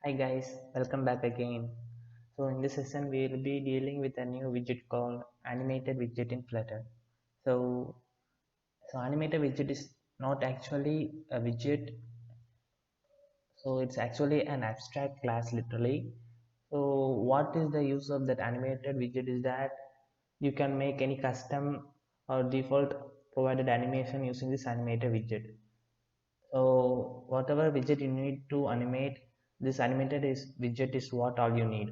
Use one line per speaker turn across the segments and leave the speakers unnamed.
Hi guys, welcome back again. So in this session we will be dealing with a new widget called animated widget in Flutter. So animated widget is not actually a widget, so it's actually an abstract class literally. So what is the use of that animated widget is that you can make any custom or default provided animation using this animated widget. So whatever widget you need to animate, this animated is widget is what all you need.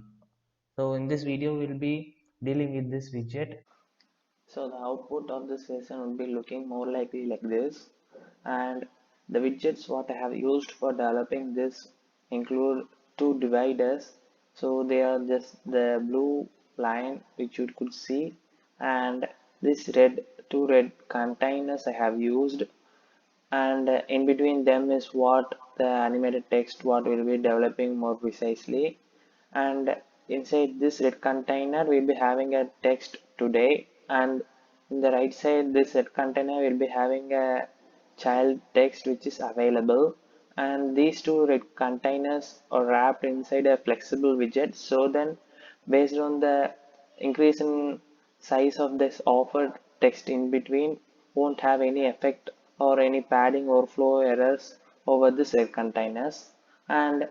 So in this video we'll be dealing with this widget.
So the output of this session will be looking more likely like this, and the widgets what I have used for developing this include two dividers. So they are just the blue line which you could see, and this two red containers I have used, and in between them is what the animated text what we'll be developing more precisely. And inside this red container we'll be having a text today, and in the right side this red container will be having a child text which is available, and these two red containers are wrapped inside a flexible widget. So then based on the increase in size of this offered text in between won't have any effect or any padding or flow errors over the red containers. And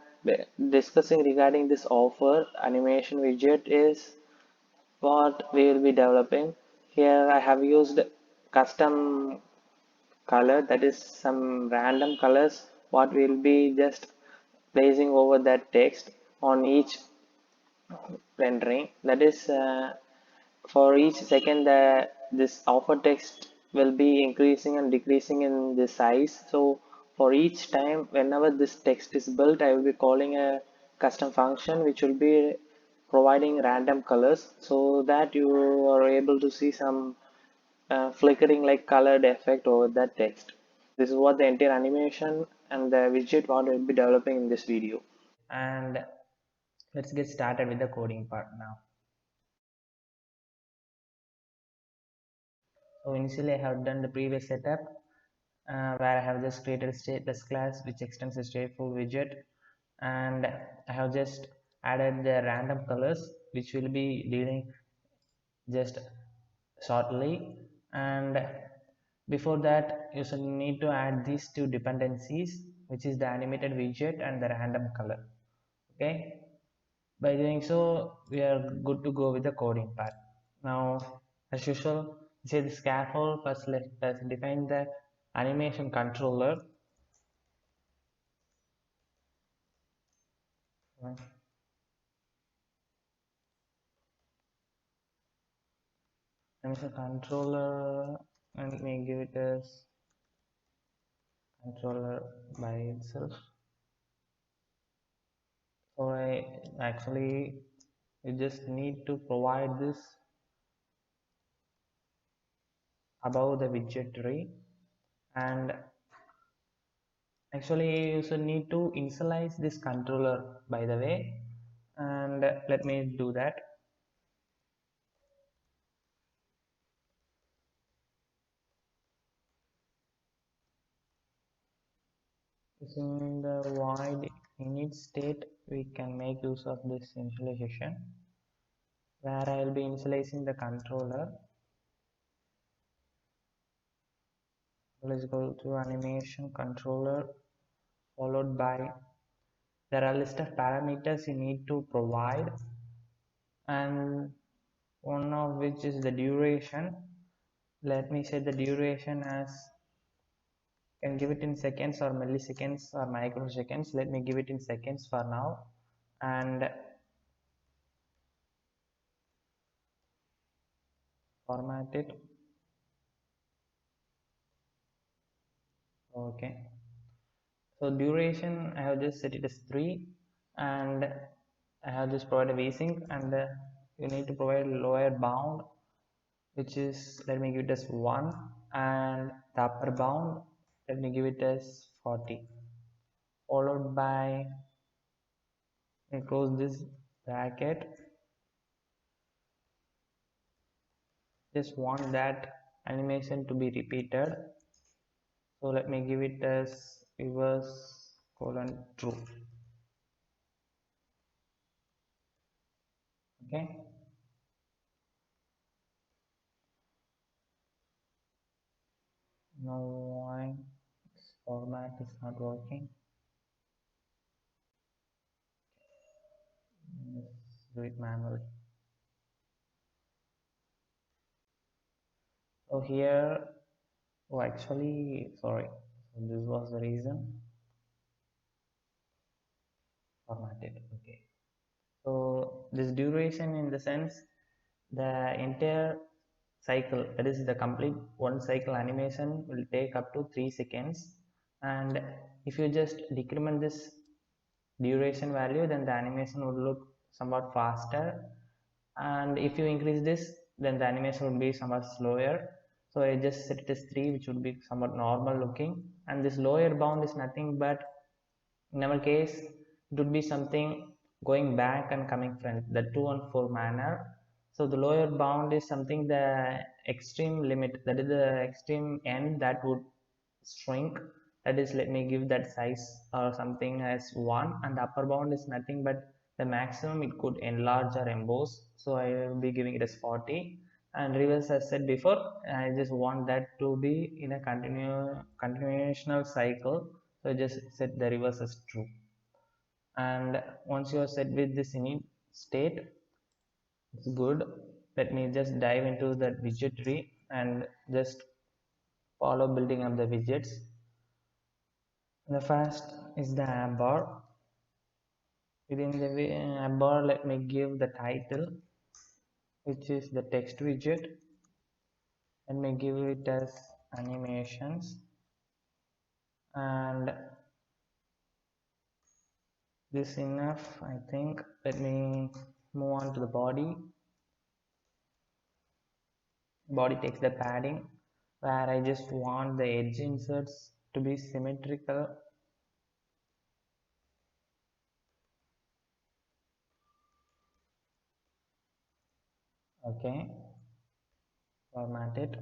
discussing regarding this offer animation widget is what we will be developing. Here I have used custom color, that is some random colors what we will be just placing over that text on each rendering. That is for each second that this offer text will be increasing and decreasing in the size. So for each time whenever this text is built, I will be calling a custom function which will be providing random colors so that you are able to see some flickering like colored effect over that text. This is what the entire animation and the widget what we'll be developing in this video.
And let's get started with the coding part now. So initially I have done the previous setup where I have just created a stateless class which extends a stateful widget, and I have just added the random colors which will be dealing just shortly. And before that you should need to add these two dependencies, which is the animated widget and the random color. Okay, by doing so we are good to go with the coding part. Now as usual, say the scaffold. First let us define the animation controller. Animation controller, and let me give it as controller by itself. So I actually, you just need to provide this above the widget tree, and actually you should need to initialize this controller by the way, and let me do that using the void init state. We can make use of this initialization where I will be initializing the controller. Let's go to animation controller, followed by there are a list of parameters you need to provide, and one of which is the duration. Let me set the duration as, can give it in seconds or milliseconds or microseconds. Let me give it in seconds for now, and format it. Okay, so duration I have just set it as 3, and I have just provided vsync, and you need to provide lower bound, which is, let me give it as 1, and the upper bound, let me give it as 40, followed by, close this bracket. Just want that animation to be repeated, so let me give it as reverse colon true. Okay, now why this format is not working. Let's do it manually. So here, oh actually, sorry. So this was the reason. Formatted. Okay. So this duration in the sense the entire cycle, that is the complete one cycle animation will take up to 3 seconds, and if you just decrement this duration value, then the animation would look somewhat faster, and if you increase this, then the animation would be somewhat slower. So I just set it as 3, which would be somewhat normal looking, and this lower bound is nothing but, in our case, it would be something going back and coming front, the to and fro manner. So the lower bound is something the extreme limit, that is the extreme end that would shrink. That is, let me give that size or something as 1, and the upper bound is nothing but the maximum it could enlarge or emboss. So I will be giving it as 40. And reverse, as said before, I just want that to be in a continuational cycle, so just set the reverse as true. And once you are set with this init state, it's good. Let me just dive into that widget tree and just follow building up the widgets. The first is the app bar. Within the app bar, let me give the title, which is the text widget. Let me give it as animations, and this enough, I think. Let me move on to the body. Body takes the padding, where I just want the edge inserts to be symmetrical. Okay, format it.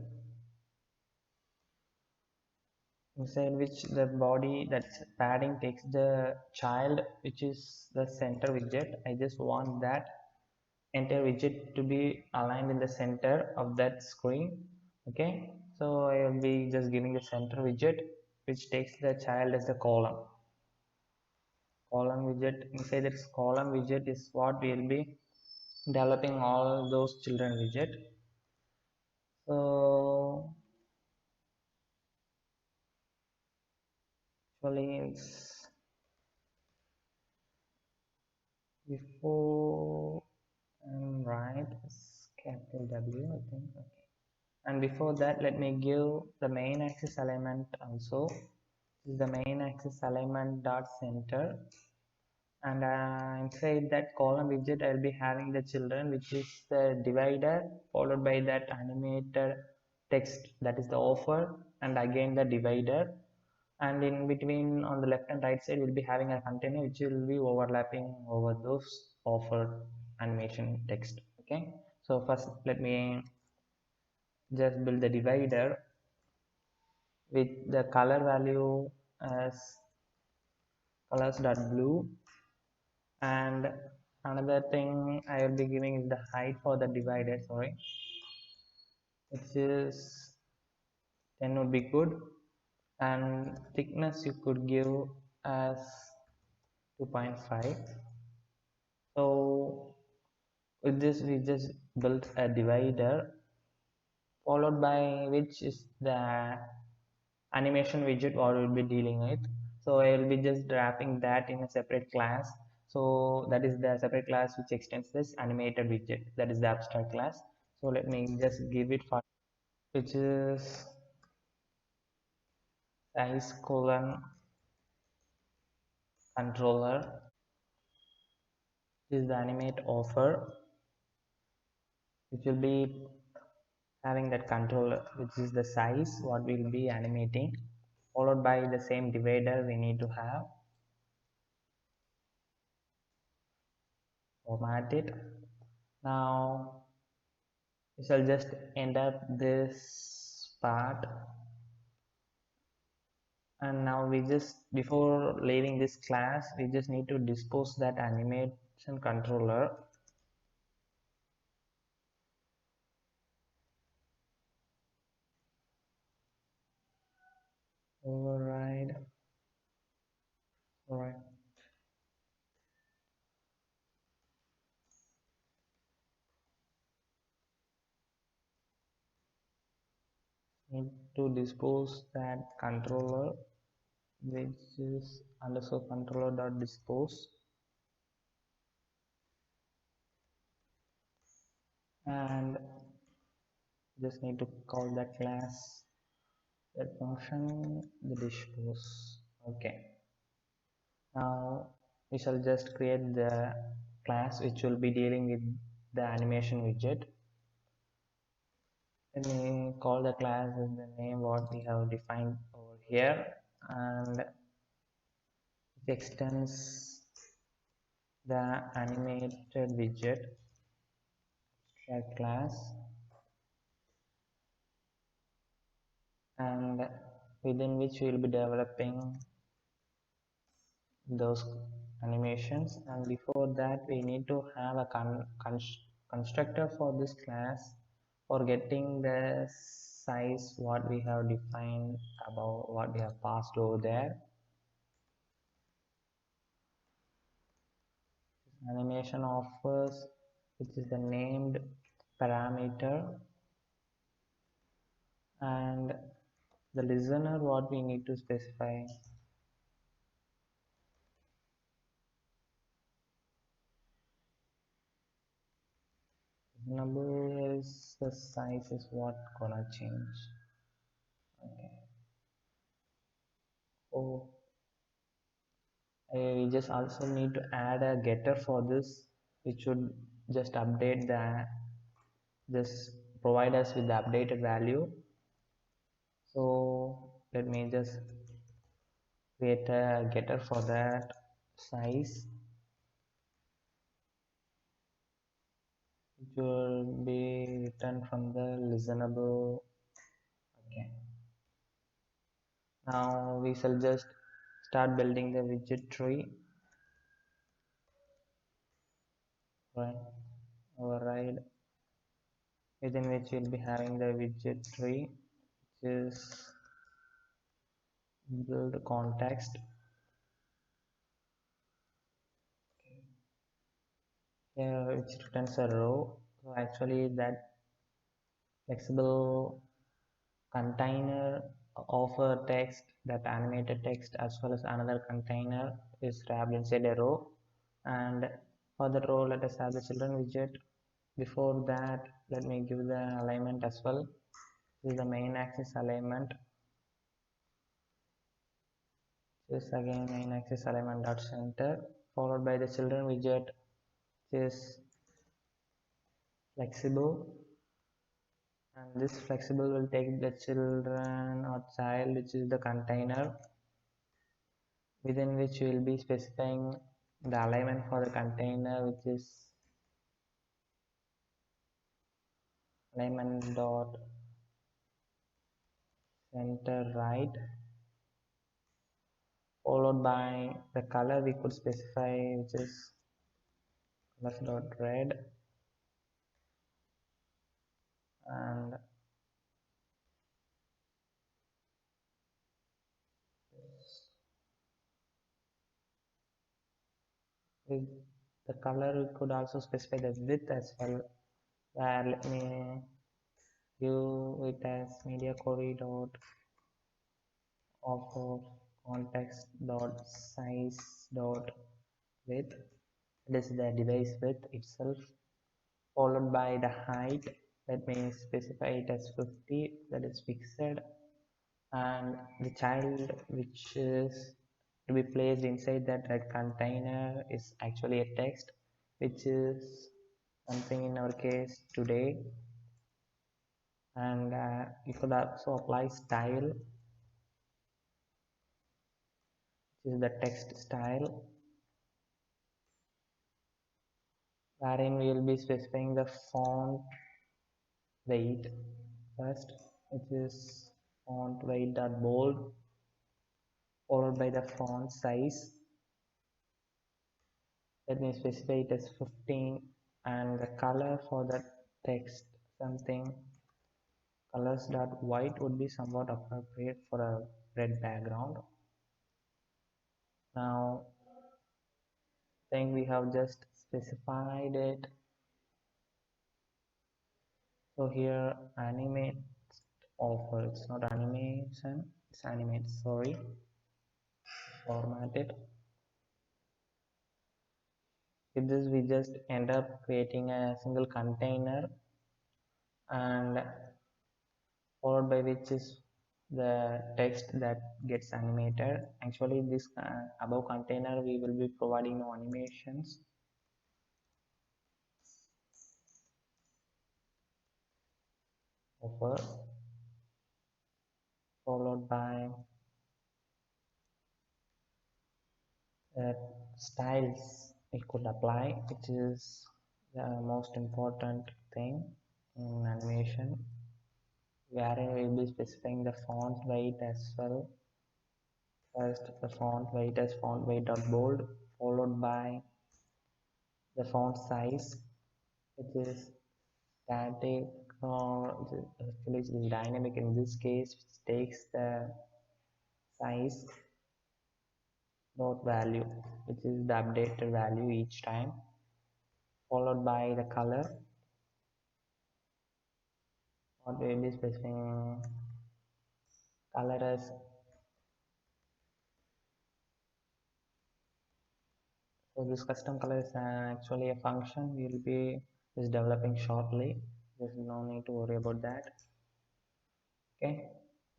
Inside which the body, that padding takes the child, which is the center widget. I just want that entire widget to be aligned in the center of that screen. Okay, so I will be just giving the center widget, which takes the child as the column widget. Inside this column widget is what we will be developing all those children widget. So actually it's before right, it's capital W, I think. Okay. And before that, let me give the main axis alignment also. This is the main axis alignment dot center, and inside that column widget I'll be having the children, which is the divider, followed by that animated text, that is the offer, and again the divider, and in between on the left and right side we'll be having a container which will be overlapping over those offered animation text. Okay, so first let me just build the divider with the color value as colors.blue, and another thing I will be giving is the height for the divider, sorry, which is 10 would be good, and thickness you could give as 2.5. So with this we just built a divider, followed by which is the animation widget what we'll be dealing with. So I will be just wrapping that in a separate class. So that is the separate class which extends this animated widget, that is the abstract class. So let me just give it for, which is size colon controller, which is the animate offer, which will be having that controller, which is the size what we'll be animating, followed by the same divider we need to have. Format it. Now we shall just end up this part, and now we just, before leaving this class, we just need to dispose that animation controller. need to dispose that controller, which is underscore controller dot dispose, and just need to call that class, that function, the dispose. Okay. Now we shall just create the class which will be dealing with the animation widget. Let me call the class with the name what we have defined over here, and it extends the animated widget class, and within which we will be developing those animations. And before that we need to have a constructor for this class for getting the size what we have defined about what we have passed over there. This animation offers, which is the named parameter, and the listener what we need to specify. Number is the size is what gonna change. Okay. Oh, we just also need to add a getter for this, which should just update the, just provide us with the updated value. So let me just create a getter for that size, which will be returned from the listenable. Okay. Now we shall just start building the widget tree. Right. Override, within which we'll be having the widget tree, which is build context. Here which returns a row. So actually that flexible container of a text, that animated text as well as another container is wrapped inside a row. And for the row let us have the children widget. Before that let me give the alignment as well. This is the main axis alignment. This again main axis alignment dot center, followed by the children widget, which is flexible, and this flexible will take the children or child, which is the container, within which we will be specifying the alignment for the container, which is alignment dot center right, followed by the color we could specify, which is colors dot red, and with the color we could also specify the width as well, where let me give it as media query dot of context dot size dot width, this is the device width itself, followed by the height. Let me specify it as 50, that is fixed, and the child which is to be placed inside that red container is actually a text, which is something in our case today. And you could also apply style, which is the text style, wherein we will be specifying the font weight first, which is font weight dot bold, followed by the font size. Let me specify it as 15, and the color for that text, something colors dot white would be somewhat appropriate for a red background. Now I think we have just specified it. So here animate offer. It's not animation, it's animate. Sorry, format it. With this, we just end up creating a single container, and followed by which is the text that gets animated. Actually, this above container we will be providing no animations. Offer followed by styles we could apply, which is the most important thing in animation, wherein we will be specifying the font weight as well. First, the font weight as font weight dot bold, followed by the font size, which is static, or actually it is dynamic in this case, which takes the size dot value, which is the updated value each time, followed by the color. What we will be specifying color as, so this custom color is actually a function we will be just developing shortly. There's no need to worry about that. Okay,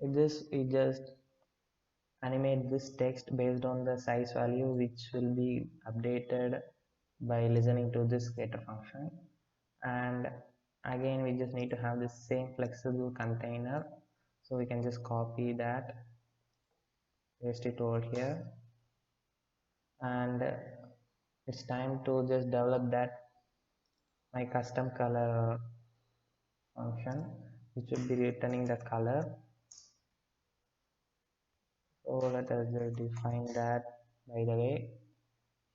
with this we just animate this text based on the size value, which will be updated by listening to this getter function. And again, we just need to have the same flexible container, so we can just copy that, paste it over here, and it's time to just develop that my custom color function, which will be returning the color. So let us just define that. By the way,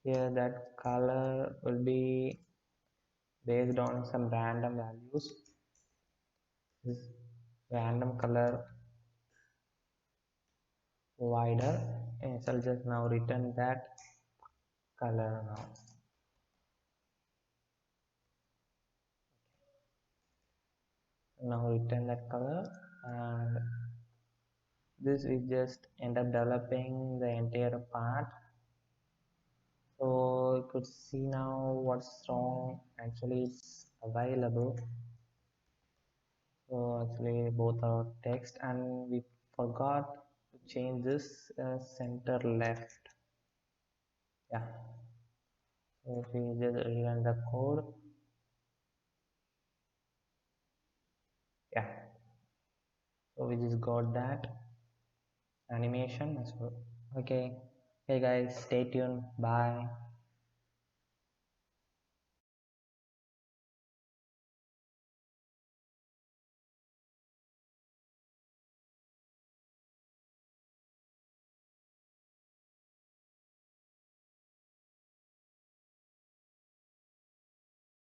here that color will be based on some random values. This random color provider, and so I'll just now return that color now. Now return that color, and this we just end up developing the entire part. So you could see now what's wrong. Actually, it's available. So actually both are text, and we forgot to change this center left. Yeah. So if we just rerun the code, yeah. So we just got that animation as well. Okay. Hey guys, stay tuned. Bye.